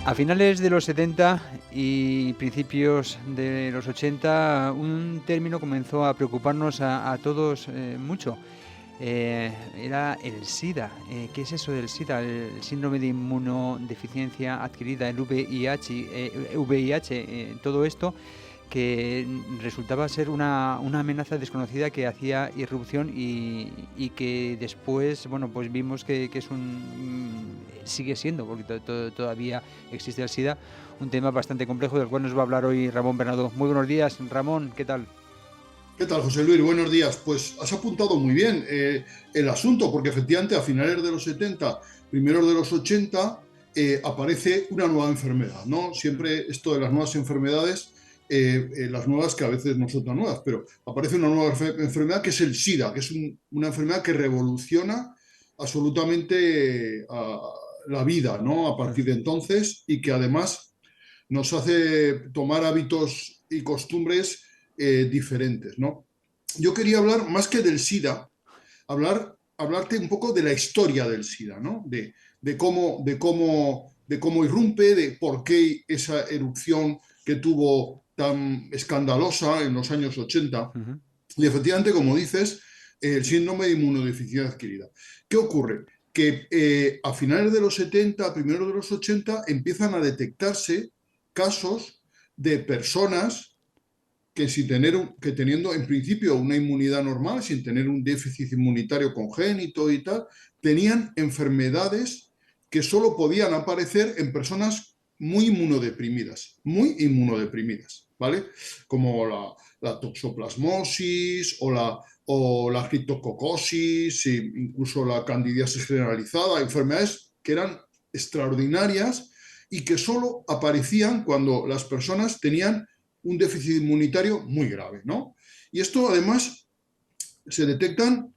A finales de los 70 y principios de los 80, un término comenzó a preocuparnos a todos mucho. Era el SIDA. ¿Qué es eso del SIDA? El síndrome de inmunodeficiencia adquirida, el VIH, todo esto que resultaba ser una amenaza desconocida que hacía irrupción y que después, bueno, pues vimos que es sigue siendo, porque todavía existe el SIDA, un tema bastante complejo del cual nos va a hablar hoy Ramón Bernardo. Muy buenos días, Ramón, ¿qué tal? ¿Qué tal, José Luis? Buenos días. Pues has apuntado muy bien el asunto, porque efectivamente a finales de los 70, primeros de los 80, aparece una nueva enfermedad, ¿no? Siempre esto de las nuevas enfermedades, las nuevas que a veces no son tan nuevas, pero aparece una nueva enfermedad que es el SIDA, que es una enfermedad que revoluciona absolutamente la vida, ¿no? A partir de entonces y que además nos hace tomar hábitos y costumbres diferentes, ¿no? Yo quería hablar más que del SIDA, hablarte un poco de la historia del SIDA, ¿no? De cómo irrumpe, de por qué esa erupción que tuvo tan escandalosa en los años 80. Uh-huh. Y efectivamente, como dices, el síndrome de inmunodeficiencia adquirida. ¿Qué ocurre? Que a finales de los 70, primeros de los 80, empiezan a detectarse casos de personas que, que teniendo en principio una inmunidad normal, sin tener un déficit inmunitario congénito y tal, tenían enfermedades que solo podían aparecer en personas muy inmunodeprimidas, ¿vale? Como la toxoplasmosis o la criptococosis, e incluso la candidiasis generalizada, enfermedades que eran extraordinarias y que solo aparecían cuando las personas tenían un déficit inmunitario muy grave, ¿no? Y esto además se detectan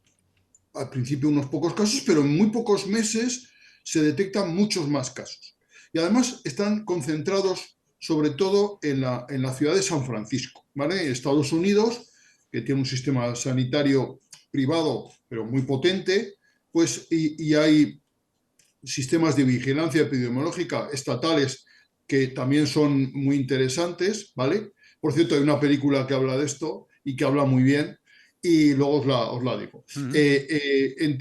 al principio unos pocos casos, pero en muy pocos meses se detectan muchos más casos. Y además están concentrados sobre todo en la ciudad de San Francisco, ¿vale? Estados Unidos, que tiene un sistema sanitario privado, pero muy potente, pues, y hay sistemas de vigilancia epidemiológica estatales que también son muy interesantes, ¿vale? Por cierto, hay una película que habla de esto y que habla muy bien, y luego os la digo. Uh-huh.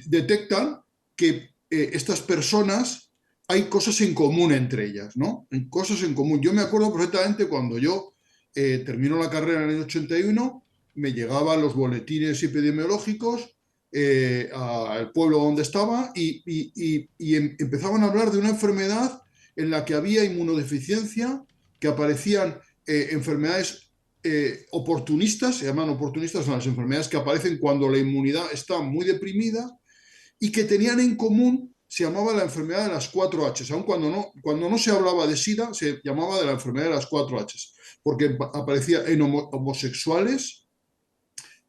Detectan que estas personas hay cosas en común entre ellas, ¿no? Cosas en común. Yo me acuerdo perfectamente cuando yo termino la carrera en el 81, me llegaban los boletines epidemiológicos al pueblo donde estaba y empezaban a hablar de una enfermedad en la que había inmunodeficiencia, que aparecían enfermedades oportunistas, se llaman oportunistas, son las enfermedades que aparecen cuando la inmunidad está muy deprimida y que tenían en común, se llamaba la enfermedad de las 4 Hs, aun cuando no se hablaba de SIDA, se llamaba de la enfermedad de las 4 Hs, porque aparecía en homosexuales,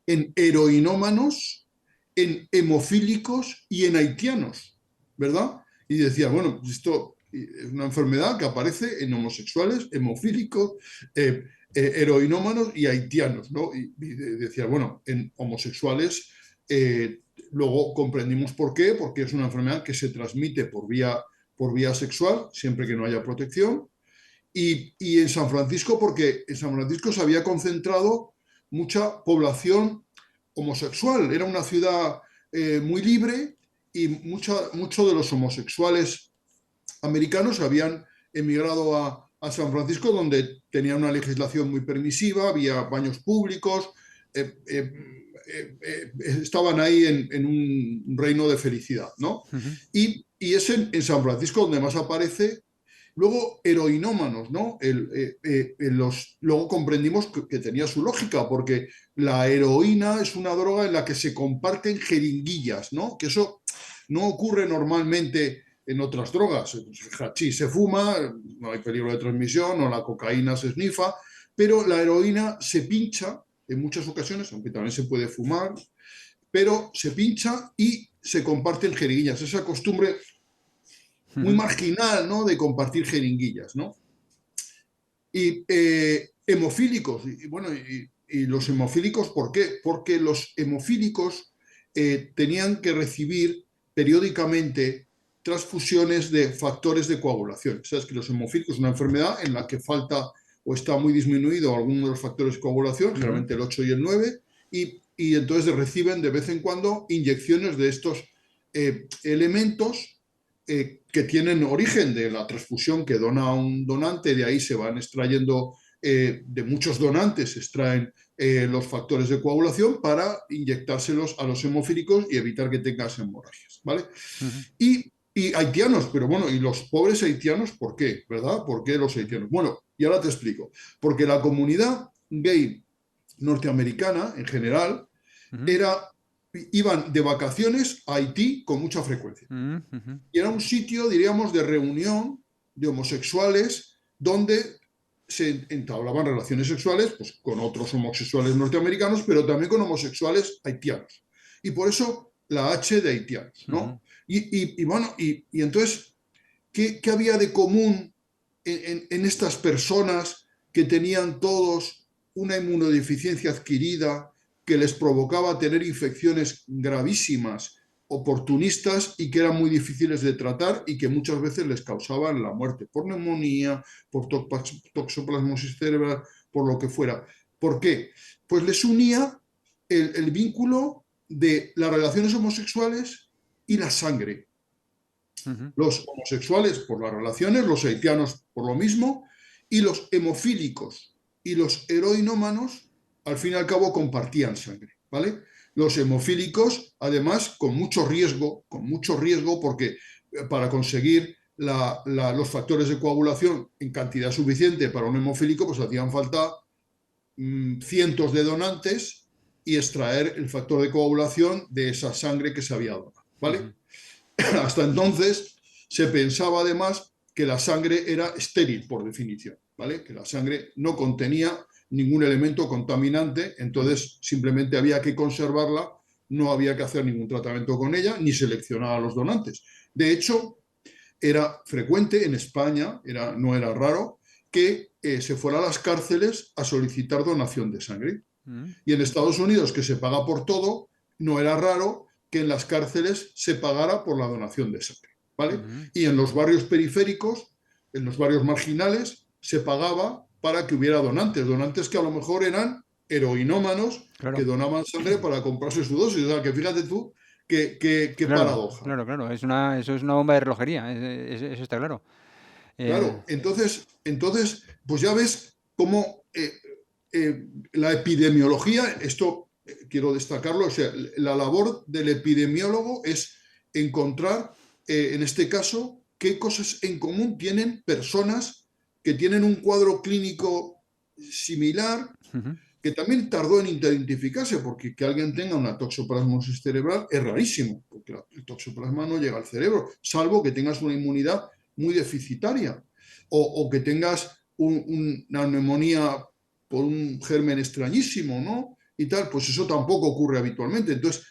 en heroinómanos, en hemofílicos y en haitianos, ¿verdad? Y decía, bueno, esto es una enfermedad que aparece en homosexuales, hemofílicos, heroinómanos y haitianos, ¿no? Y decía, bueno, en homosexuales luego comprendimos por qué, porque es una enfermedad que se transmite por vía sexual, siempre que no haya protección, y en San Francisco, porque en San Francisco se había concentrado mucha población homosexual. Era una ciudad muy libre y muchos de los homosexuales americanos habían emigrado a San Francisco, donde tenía una legislación muy permisiva, había baños públicos, eh, eh, estaban ahí en un reino de felicidad, ¿no? Uh-huh. Y es en San Francisco donde más aparece. Luego, heroinómanos, ¿no? Luego comprendimos que tenía su lógica, porque la heroína es una droga en la que se comparten jeringuillas, ¿no? Que eso no ocurre normalmente en otras drogas. El hachís se fuma, no hay peligro de transmisión, o la cocaína se esnifa, pero la heroína se pincha en muchas ocasiones, aunque también se puede fumar, pero se pincha y se comparten jeringuillas. Esa costumbre muy Uh-huh. marginal, ¿no? De compartir jeringuillas, ¿no? Y hemofílicos, y bueno, y los hemofílicos, ¿por qué? Porque los hemofílicos tenían que recibir periódicamente transfusiones de factores de coagulación. Sabes que los hemofílicos es una enfermedad en la que falta o está muy disminuido alguno de los factores de coagulación, generalmente el 8 y el 9, y entonces reciben de vez en cuando inyecciones de estos elementos que tienen origen de la transfusión que dona un donante, de ahí se van extrayendo, de muchos donantes se extraen los factores de coagulación para inyectárselos a los hemofílicos y evitar que tengas hemorragias, ¿vale? Y haitianos, pero bueno, y los pobres haitianos, ¿por qué? ¿Verdad? ¿Por qué los haitianos? Bueno, y ahora te explico. Porque la comunidad gay norteamericana, en general, iban de vacaciones a Haití con mucha frecuencia. Y era un sitio, diríamos, de reunión de homosexuales donde se entablaban relaciones sexuales pues, con otros homosexuales norteamericanos, pero también con homosexuales haitianos. Y por eso la H de haitianos, ¿no? Y entonces, ¿qué había de común en estas personas que tenían todos una inmunodeficiencia adquirida que les provocaba tener infecciones gravísimas, oportunistas y que eran muy difíciles de tratar y que muchas veces les causaban la muerte por neumonía, por toxoplasmosis cerebral, por lo que fuera? ¿Por qué? Pues les unía el vínculo de las relaciones homosexuales y la sangre. Los homosexuales por las relaciones, los haitianos por lo mismo, y los hemofílicos y los heroinómanos, al fin y al cabo, compartían sangre, ¿vale? Los hemofílicos, además, con mucho riesgo, porque para conseguir los factores de coagulación en cantidad suficiente para un hemofílico, pues hacían falta cientos de donantes y extraer el factor de coagulación de esa sangre que se había donado, ¿vale? Hasta entonces se pensaba además que la sangre era estéril por definición, ¿vale? Que la sangre no contenía ningún elemento contaminante, entonces simplemente había que conservarla, no había que hacer ningún tratamiento con ella ni seleccionar a los donantes. De hecho, era frecuente en España, no era raro, que se fuera a las cárceles a solicitar donación de sangre. Y en Estados Unidos, que se paga por todo, no era raro que en las cárceles se pagara por la donación de sangre, ¿vale? Y en los barrios periféricos, en los barrios marginales, se pagaba para que hubiera donantes que a lo mejor eran heroinómanos, que donaban sangre para comprarse su dosis. O sea, que fíjate tú qué paradoja. Claro, eso es una bomba de relojería, eso está claro. Claro, entonces, pues ya ves cómo la epidemiología, esto quiero destacarlo, o sea, la labor del epidemiólogo es encontrar, en este caso, qué cosas en común tienen personas que tienen un cuadro clínico similar, que también tardó en identificarse, porque que alguien tenga una toxoplasmosis cerebral es rarísimo, porque el toxoplasma no llega al cerebro, salvo que tengas una inmunidad muy deficitaria o que tengas una neumonía por un germen extrañísimo, ¿no? Y tal, pues eso tampoco ocurre habitualmente. Entonces,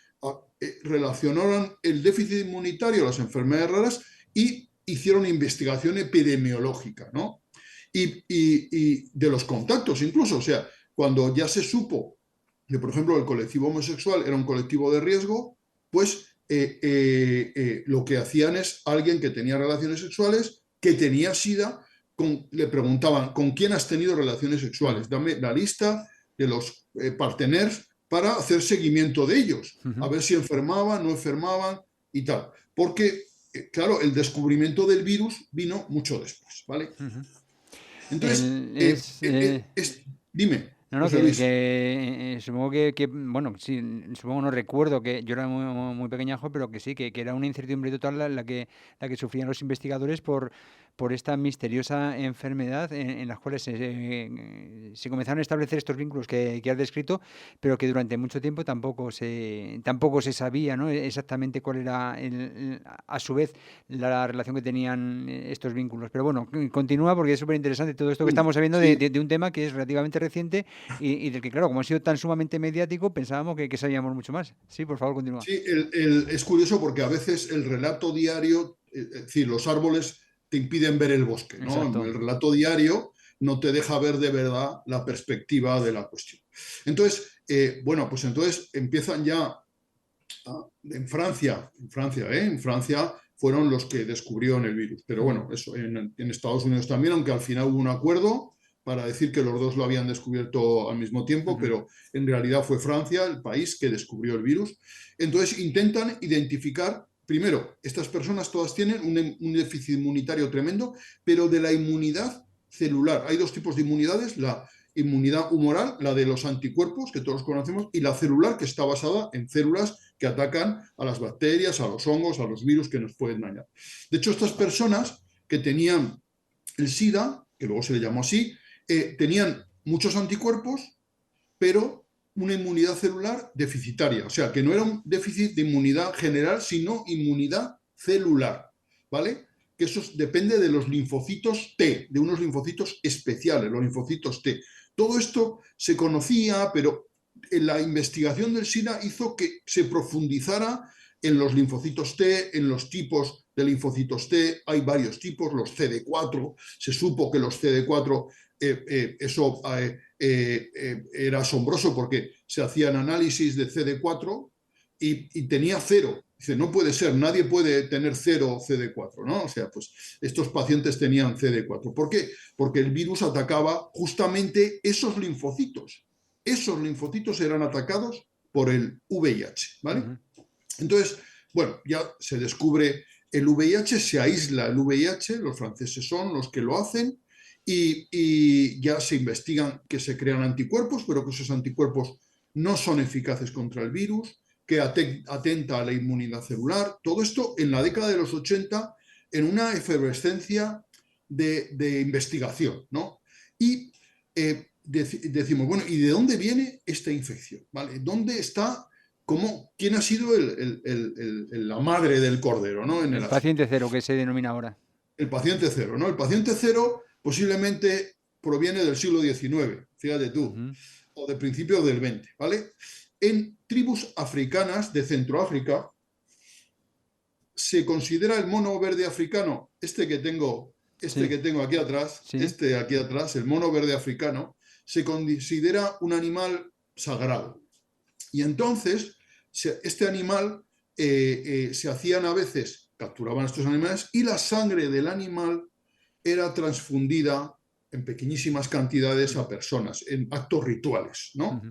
relacionaron el déficit inmunitario a las enfermedades raras y hicieron investigación epidemiológica, ¿no? Y de los contactos incluso, o sea, cuando ya se supo que, por ejemplo, el colectivo homosexual era un colectivo de riesgo, pues lo que hacían es alguien que tenía relaciones sexuales, que tenía SIDA, le preguntaban, ¿con quién has tenido relaciones sexuales? Dame la lista de los parteners para hacer seguimiento de ellos, a ver si enfermaban, no enfermaban y tal. Porque, claro, el descubrimiento del virus vino mucho después, ¿vale? Entonces, dime. No, que supongo bueno, sí, supongo, no recuerdo, que yo era muy pequeñajo, pero que sí, que era una incertidumbre total la que sufrían los investigadores por esta misteriosa enfermedad en las cuales se comenzaron a establecer estos vínculos que has descrito, pero que durante mucho tiempo tampoco se sabía, ¿no?, exactamente cuál era a su vez la relación que tenían estos vínculos. Pero bueno, continúa, porque es súper interesante todo esto que estamos sabiendo de un tema que es relativamente reciente y del que, claro, como ha sido tan sumamente mediático, pensábamos que sabíamos mucho más. Sí, por favor, continúa. Sí, es curioso porque a veces el relato diario, es decir, los árboles te impiden ver el bosque, ¿no? Exacto. El relato diario no te deja ver de verdad la perspectiva de la cuestión. Entonces, bueno, pues entonces empiezan ya en Francia fueron los que descubrieron el virus. Pero bueno, eso en Estados Unidos también, aunque al final hubo un acuerdo para decir que los dos lo habían descubierto al mismo tiempo, pero en realidad fue Francia el país que descubrió el virus. Entonces intentan identificar, primero, estas personas todas tienen un déficit inmunitario tremendo, pero de la inmunidad celular. Hay dos tipos de inmunidades, la inmunidad humoral, la de los anticuerpos, que todos conocemos, y la celular, que está basada en células que atacan a las bacterias, a los hongos, a los virus que nos pueden dañar. De hecho, estas personas que tenían el SIDA, que luego se le llamó así, tenían muchos anticuerpos, pero una inmunidad celular deficitaria. O sea, que no era un déficit de inmunidad general, sino inmunidad celular, ¿vale? Que eso depende de los linfocitos T, de unos linfocitos especiales, los linfocitos T. Todo esto se conocía, pero en la investigación del SIDA hizo que se profundizara en los linfocitos T, en los tipos de linfocitos T. Hay varios tipos, los CD4. Se supo que los CD4, eso era asombroso porque se hacían análisis de CD4 y tenía cero. Dice, no puede ser, nadie puede tener cero CD4, ¿no? O sea, pues estos pacientes tenían CD4. ¿Por qué? Porque el virus atacaba justamente esos linfocitos. Esos linfocitos eran atacados por el VIH, ¿vale? Entonces, bueno, ya se descubre el VIH, se aísla el VIH, los franceses son los que lo hacen, y ya se investigan que se crean anticuerpos, pero que esos anticuerpos no son eficaces contra el virus, que atenta a la inmunidad celular. Todo esto en la década de los 80, en una efervescencia de investigación, ¿no? Y decimos, bueno, ¿y de dónde viene esta infección? ¿Vale? ¿Dónde está? ¿Quién ha sido la madre del cordero, ¿no? El paciente cero, que se denomina ahora. El paciente cero, ¿no? El paciente cero posiblemente proviene del siglo XIX, fíjate tú, o de principios del XX, ¿vale? En tribus africanas de Centroáfrica se considera el mono verde africano, que tengo aquí atrás, aquí atrás, el mono verde africano, se considera un animal sagrado. Y entonces, este animal se hacían a veces, capturaban estos animales, y la sangre del animal era transfundida en pequeñísimas cantidades a personas, en actos rituales, ¿no?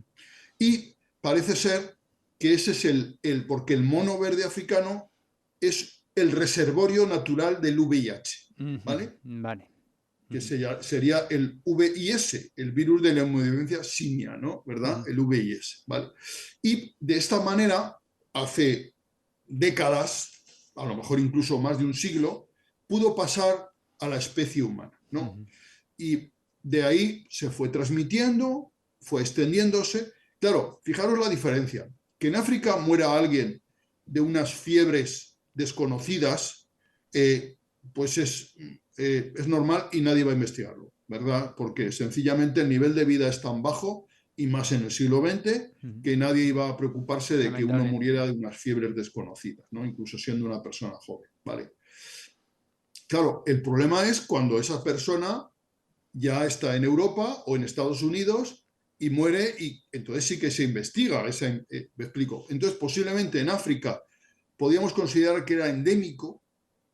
Y parece ser que ese es porque el mono verde africano es el reservorio natural del VIH, ¿vale? Vale. Que sería el VIS, el virus de la inmunodeficiencia simia, ¿no? ¿Verdad? El VIS, ¿vale? Y de esta manera, hace décadas, a lo mejor incluso más de un siglo, pudo pasar a la especie humana, ¿no? Y de ahí se fue transmitiendo, fue extendiéndose. Claro, fijaros la diferencia. Que en África muera alguien de unas fiebres desconocidas, pues es normal y nadie va a investigarlo, ¿verdad? Porque sencillamente el nivel de vida es tan bajo, y más en el siglo XX, que nadie iba a preocuparse de que uno muriera de unas fiebres desconocidas, ¿no? Incluso siendo una persona joven, ¿vale? Claro, el problema es cuando esa persona ya está en Europa o en Estados Unidos y muere, y entonces sí que se investiga. Me explico. Entonces, posiblemente en África podríamos considerar que era endémico, o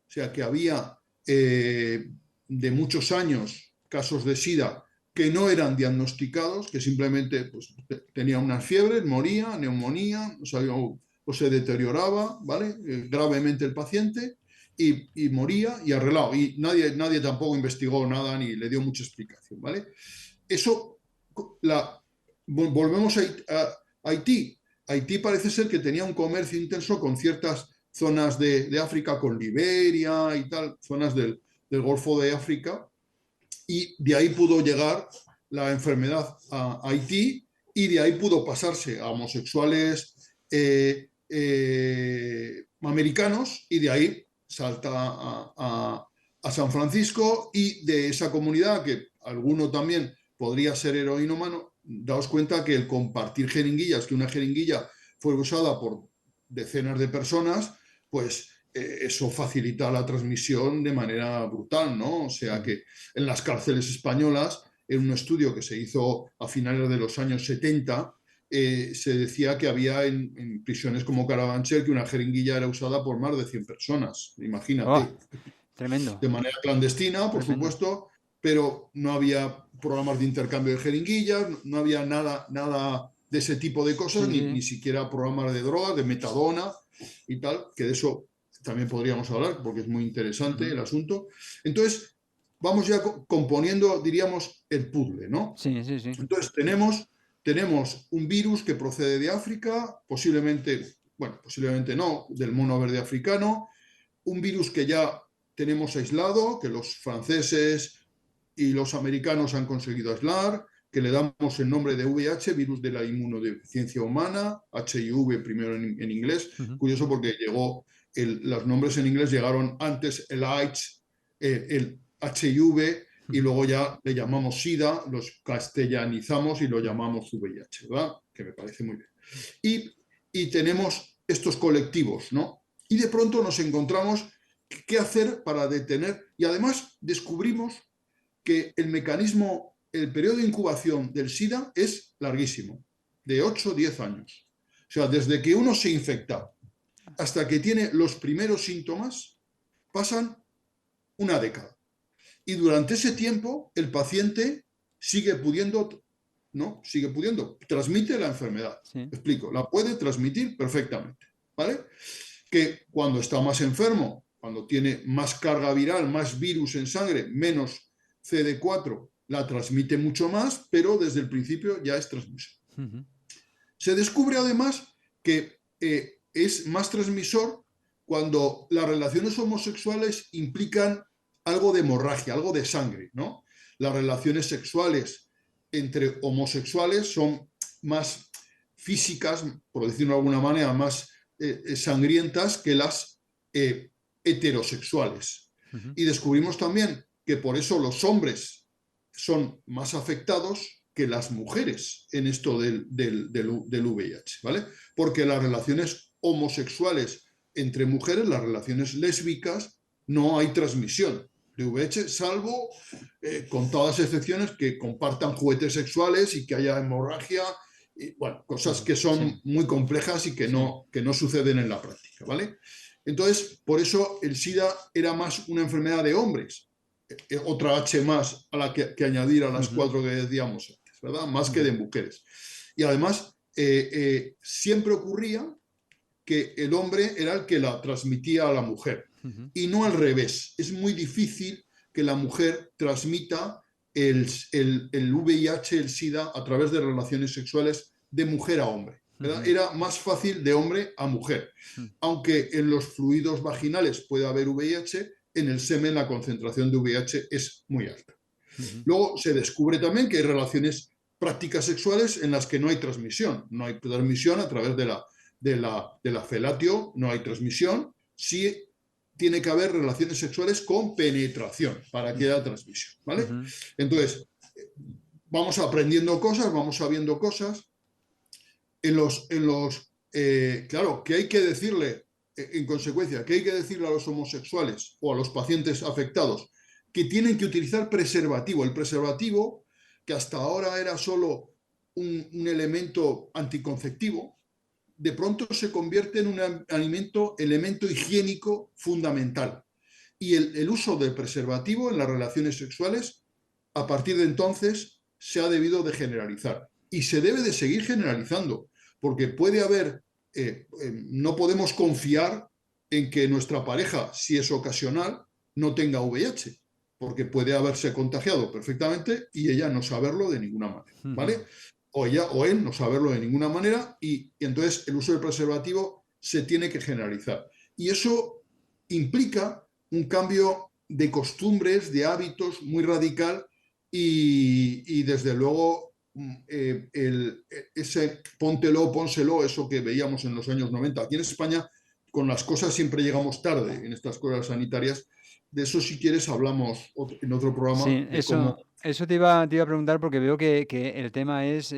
sea, que había de muchos años casos de SIDA que no eran diagnosticados, que simplemente pues, tenían unas fiebres, moría, neumonía, o se deterioraba, ¿vale? Gravemente el paciente, y moría y arreglado. Y nadie tampoco investigó nada ni le dio mucha explicación, ¿vale? Eso, volvemos a Haití. Haití parece ser que tenía un comercio intenso con ciertas zonas de África, con Liberia y tal, zonas del Golfo de África, y de ahí pudo llegar la enfermedad a Haití, y de ahí pudo pasarse a homosexuales americanos, y de ahí salta a San Francisco, y de esa comunidad, que alguno también podría ser heroinómano, daos cuenta que el compartir jeringuillas, que una jeringuilla fue usada por decenas de personas, pues eso facilita la transmisión de manera brutal, ¿no? O sea que en las cárceles españolas, en un estudio que se hizo a finales de los años 70, se decía que había en prisiones como Carabanchel que una jeringuilla era usada por más de 100 personas, Oh, imagínate, tremendo, de manera clandestina, por tremendo. supuesto, pero no había programas de intercambio de jeringuillas, no había nada de ese tipo de cosas, Sí, sí. ni siquiera programas de drogas, de metadona y tal, que de eso también podríamos hablar porque es muy interesante Ujú. el asunto. Entonces, vamos ya componiendo, diríamos, el puzzle, ¿no? Sí, sí, sí. Entonces, tenemos un virus que procede de África, posiblemente, bueno, posiblemente no, del mono verde africano, un virus que ya tenemos aislado, que los franceses y los americanos han conseguido aislar, que le damos el nombre de VIH, virus de la inmunodeficiencia humana, HIV primero en inglés. Ujú. Curioso porque los nombres en inglés llegaron antes el AIDS, el HIV, y Ujú. luego ya le llamamos SIDA, los castellanizamos y lo llamamos VIH, ¿verdad? Que me parece muy bien. Y tenemos estos colectivos, ¿no? Y de pronto nos encontramos qué hacer para detener, y además descubrimos que el mecanismo, el periodo de incubación del SIDA es larguísimo, de 8 o 10 años. O sea, desde que uno se infecta hasta que tiene los primeros síntomas, pasan una década. Y durante ese tiempo, el paciente sigue pudiendo, ¿no? Sigue pudiendo, transmite la enfermedad. Sí. Explico, la puede transmitir perfectamente, ¿vale? Que cuando está más enfermo, cuando tiene más carga viral, más virus en sangre, menos CD4, la transmite mucho más, pero desde el principio ya es transmisor. Ujú. Se descubre además que es más transmisor cuando las relaciones homosexuales implican algo de hemorragia, algo de sangre, ¿no? Las relaciones sexuales entre homosexuales son más físicas, por decirlo de alguna manera, más sangrientas que las eh, heterosexuales. Ujú. Y descubrimos también que por eso los hombres son más afectados que las mujeres en esto del VIH, ¿vale? Porque las relaciones homosexuales entre mujeres, las relaciones lésbicas, no hay transmisión de VIH, salvo con todas las excepciones que compartan juguetes sexuales y que haya hemorragia, y, bueno, cosas Ujú. que Sí, son muy complejas y sí. que no suceden en la práctica, ¿vale? Entonces, por eso el SIDA era más una enfermedad de hombres, otra H más a la que añadir a las Ujú. 4 que decíamos antes, ¿verdad? Más que Ujú. de mujeres. Y además, siempre ocurría que el hombre era el que la transmitía a la mujer Ujú. y no al revés. Es muy difícil que la mujer transmita el VIH, el SIDA, a través de relaciones sexuales de mujer a hombre, ¿verdad? Ujú. Era más fácil de hombre a mujer. Ujú. Aunque en los fluidos vaginales puede haber VIH, en el semen la concentración de VIH es muy alta. Ujú. Luego se descubre también que hay relaciones prácticas sexuales en las que no hay transmisión. No hay transmisión a través de la felatio, no hay transmisión. Sí tiene que haber relaciones sexuales con penetración para que haya transmisión, ¿vale? Ujú. Entonces, vamos aprendiendo cosas, vamos sabiendo cosas. Claro, que hay que decirle, en consecuencia, que hay que decirle a los homosexuales o a los pacientes afectados que tienen que utilizar preservativo. El preservativo, que hasta ahora era solo un elemento anticonceptivo, de pronto se convierte en un elemento higiénico fundamental. Y el uso del preservativo en las relaciones sexuales, a partir de entonces, se ha debido de generalizar. Y se debe de seguir generalizando, porque puede haber, no podemos confiar en que nuestra pareja, si es ocasional, no tenga VIH, porque puede haberse contagiado perfectamente y ella no saberlo de ninguna manera, Ujú. ¿vale? O ella o él no saberlo de ninguna manera y entonces el uso del preservativo se tiene que generalizar. Y eso implica un cambio de costumbres, de hábitos muy radical y desde luego ese póntelo, pónselo, eso que veíamos en los años 90. Aquí en España con las cosas siempre llegamos tarde en estas cosas sanitarias. De eso si quieres hablamos en otro programa Sí, de cómo... eso te iba a preguntar porque veo que el tema es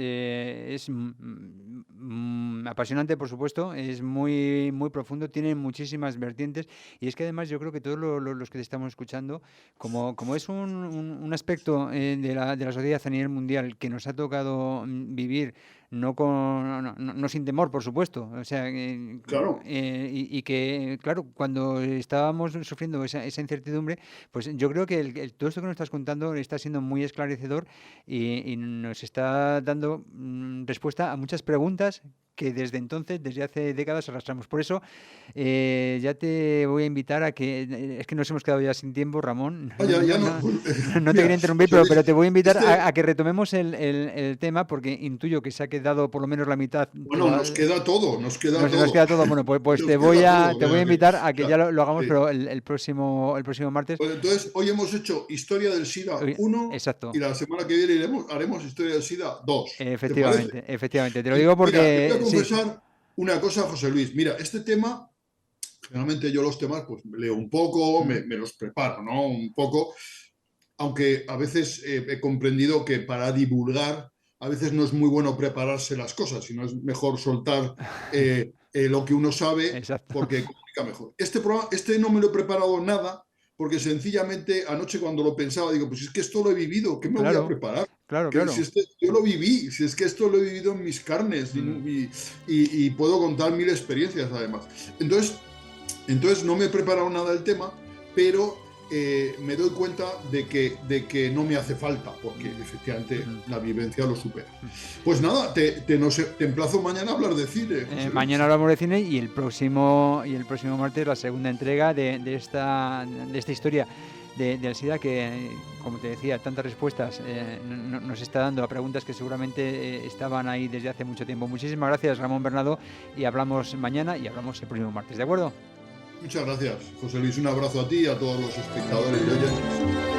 apasionante, por supuesto, es muy, muy profundo, tiene muchísimas vertientes y es que además yo creo que todos los que te estamos escuchando, como es un aspecto de la sociedad a nivel mundial que nos ha tocado vivir no sin temor, por supuesto. O sea, Claro. y que, claro, cuando estábamos sufriendo esa incertidumbre, pues yo creo que todo esto que nos estás contando está siendo muy esclarecedor y nos está dando respuesta a muchas preguntas que desde entonces, desde hace décadas, arrastramos. Por eso, ya te voy a invitar a que, es que nos hemos quedado ya sin tiempo, Ramón, Ah, ya no. no te Mira, quería interrumpir, José Luis, pero te voy a invitar este, a que retomemos el tema, porque intuyo que se ha quedado por lo menos la mitad. bueno, nos queda todo, nos queda Nos todo. queda todo. Bueno, pues Nos queda todo. te voy a Mira, invitar a que ya mira, lo hagamos, sí. pero el próximo martes. Pues entonces, hoy hemos hecho Historia del SIDA 1 y Exacto. la semana que viene haremos Historia del SIDA 2. ¿Te parece? Efectivamente, efectivamente. Te lo Y digo mira, te voy a porque sí. confesar una cosa, José Luis. Mira, este tema, generalmente yo los temas pues leo un poco, Mm, me los preparo, ¿no? Un poco, aunque a veces he comprendido que para divulgar a veces no es muy bueno prepararse las cosas, sino es mejor soltar lo que uno sabe Exacto. porque comunica mejor. Este no me lo he preparado nada porque sencillamente anoche cuando lo pensaba digo, pues es que esto lo he vivido, ¿qué me voy a Claro, preparar? claro, Que si claro. yo lo viví, si es que esto lo he vivido en mis carnes Mm. y puedo contar mil experiencias además. Entonces no me he preparado nada del tema, pero me doy cuenta de que no me hace falta, porque efectivamente Ujú. la vivencia lo supera. Pues nada, no sé, te emplazo mañana a hablar de cine, José Mañana Luis. hablamos de cine y el próximo martes la segunda entrega de esta historia del SIDA que, como te decía, tantas respuestas nos está dando a preguntas que seguramente estaban ahí desde hace mucho tiempo. Muchísimas gracias, Ramón Bernardo, y hablamos mañana y hablamos el próximo martes, ¿de acuerdo? Muchas gracias, José Luis. Un abrazo a ti y a todos los espectadores y oyentes.